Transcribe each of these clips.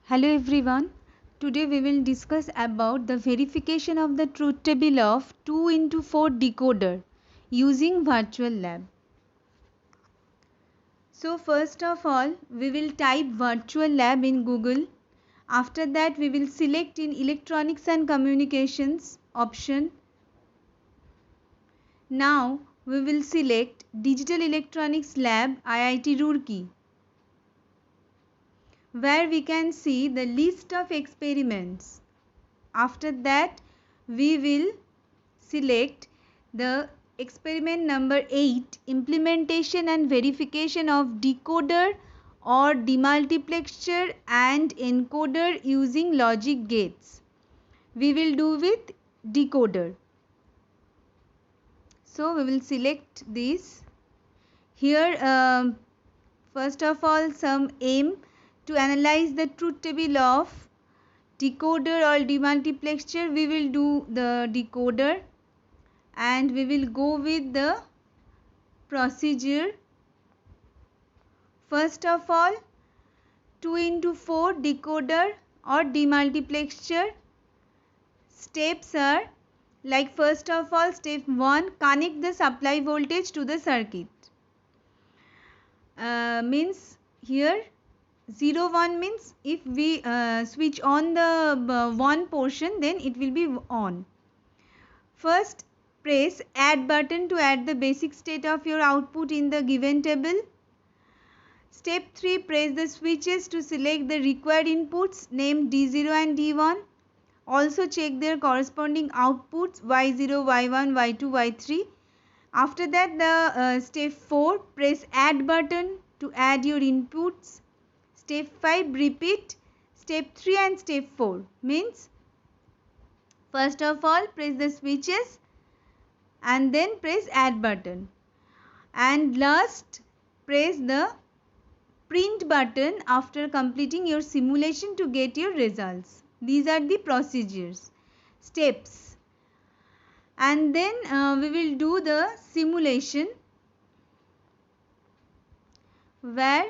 Hello everyone. Today we will discuss about the verification of the truth table of 2 into 4 decoder using virtual lab. So first of all we will type virtual lab in Google. After that we will select in electronics and communications option. Now we will select digital electronics lab IIT Roorkee, where we can see the list of experiments. After that we will select the experiment number 8, implementation and verification of decoder or demultiplexer and encoder using logic gates. We will do with decoder. So we will select this. Here first of all some aim to analyze the truth table of decoder or demultiplexer. We will do the decoder and we will go with the procedure. First of all 2 into 4 decoder or demultiplexer steps are like, first of all step 1, connect the supply voltage to the circuit. Means here 0 1 means if we switch on the one portion, then it will be on. First press add button to add the basic state of your output in the given table. Step 3, press the switches to select the required inputs named D0 and D1. Also check their corresponding outputs Y0, Y1, Y2, Y3. After that the step 4, press add button to add your inputs. Step 5, repeat step 3 and step 4. Means first of all press the switches and then press add button, and last press the print button after completing your simulation to get your results. These are the procedures, steps, and then we will do the simulation, where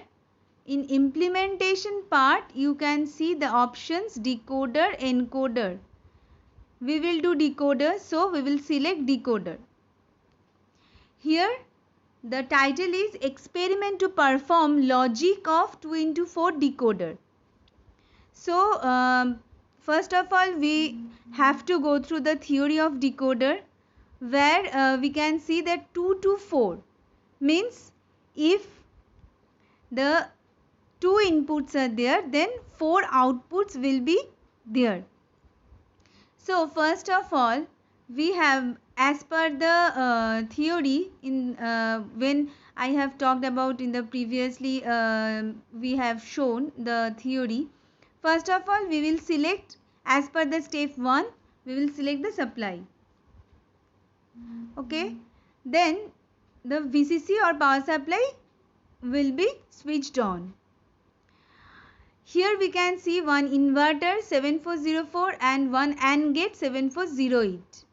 in implementation part you can see the options decoder, encoder. We will do decoder, so we will select decoder. Here the title is experiment to perform logic of 2 into 4 decoder. So first of all we have to go through the theory of decoder, where we can see that 2 to 4 means if the 2 inputs are there, then 4 outputs will be there. So first of all we have, as per the theory in when I have talked about in the previously we have shown the theory. First of all we will select, as per the step 1, we will select the supply. Okay, then the VCC or power supply will be switched on. Here we can see one inverter 7404 and one AND gate 7408.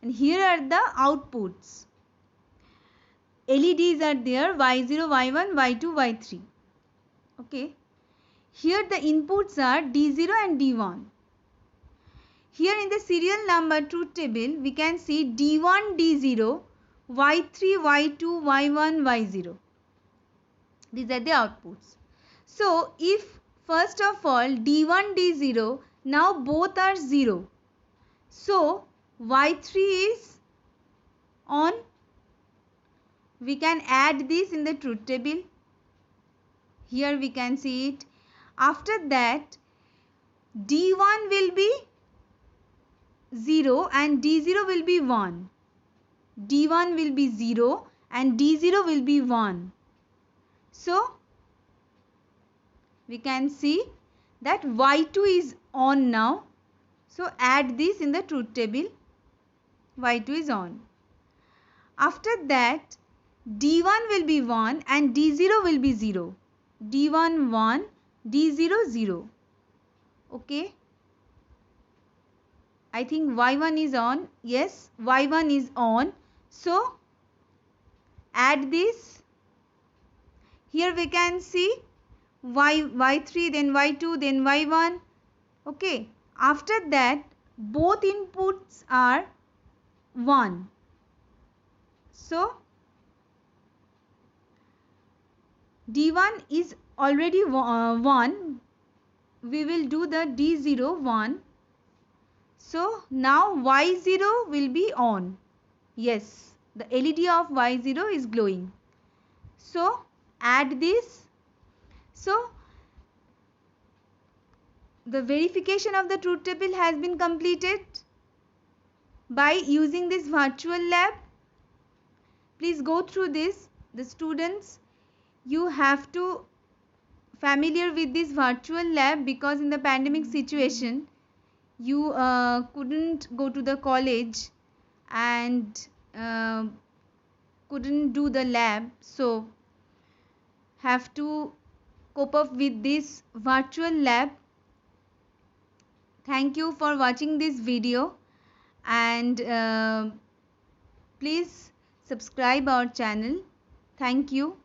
And here are the outputs. LEDs are there, Y0, Y1, Y2, Y3. Okay. Here the inputs are D0 and D1. Here in the serial number truth table, we can see D1, D0, Y3, Y2, Y1, Y0. These are the outputs. So if first of all D1, D0, now both are 0. So Y3 is on. We can add this in the truth table. Here we can see it. After that D1 will be 0 and D0 will be 1. D1 will be 0 and D0 will be 1. So we can see that Y2 is on now. So add this in the truth table. Y2 is on. After that D1 will be 1 and D0 will be 0. D1 1, D0 0. Okay. I think Y1 is on. Yes, Y1 is on. So add this. Here we can see y3, then y2, then y1. Okay, after that both inputs are 1. So d1 is already 1. We will do the d0 1. So now y0 will be on. Yes, the LED of y0 is glowing. So add this. So the verification of the truth table has been completed by using this virtual lab. Please go through this. The students, you have to familiar with this virtual lab, because in the pandemic situation you couldn't go to the college and couldn't do the lab, so have to cope up with this virtual lab. Thank you for watching this video, and please subscribe our channel. Thank you.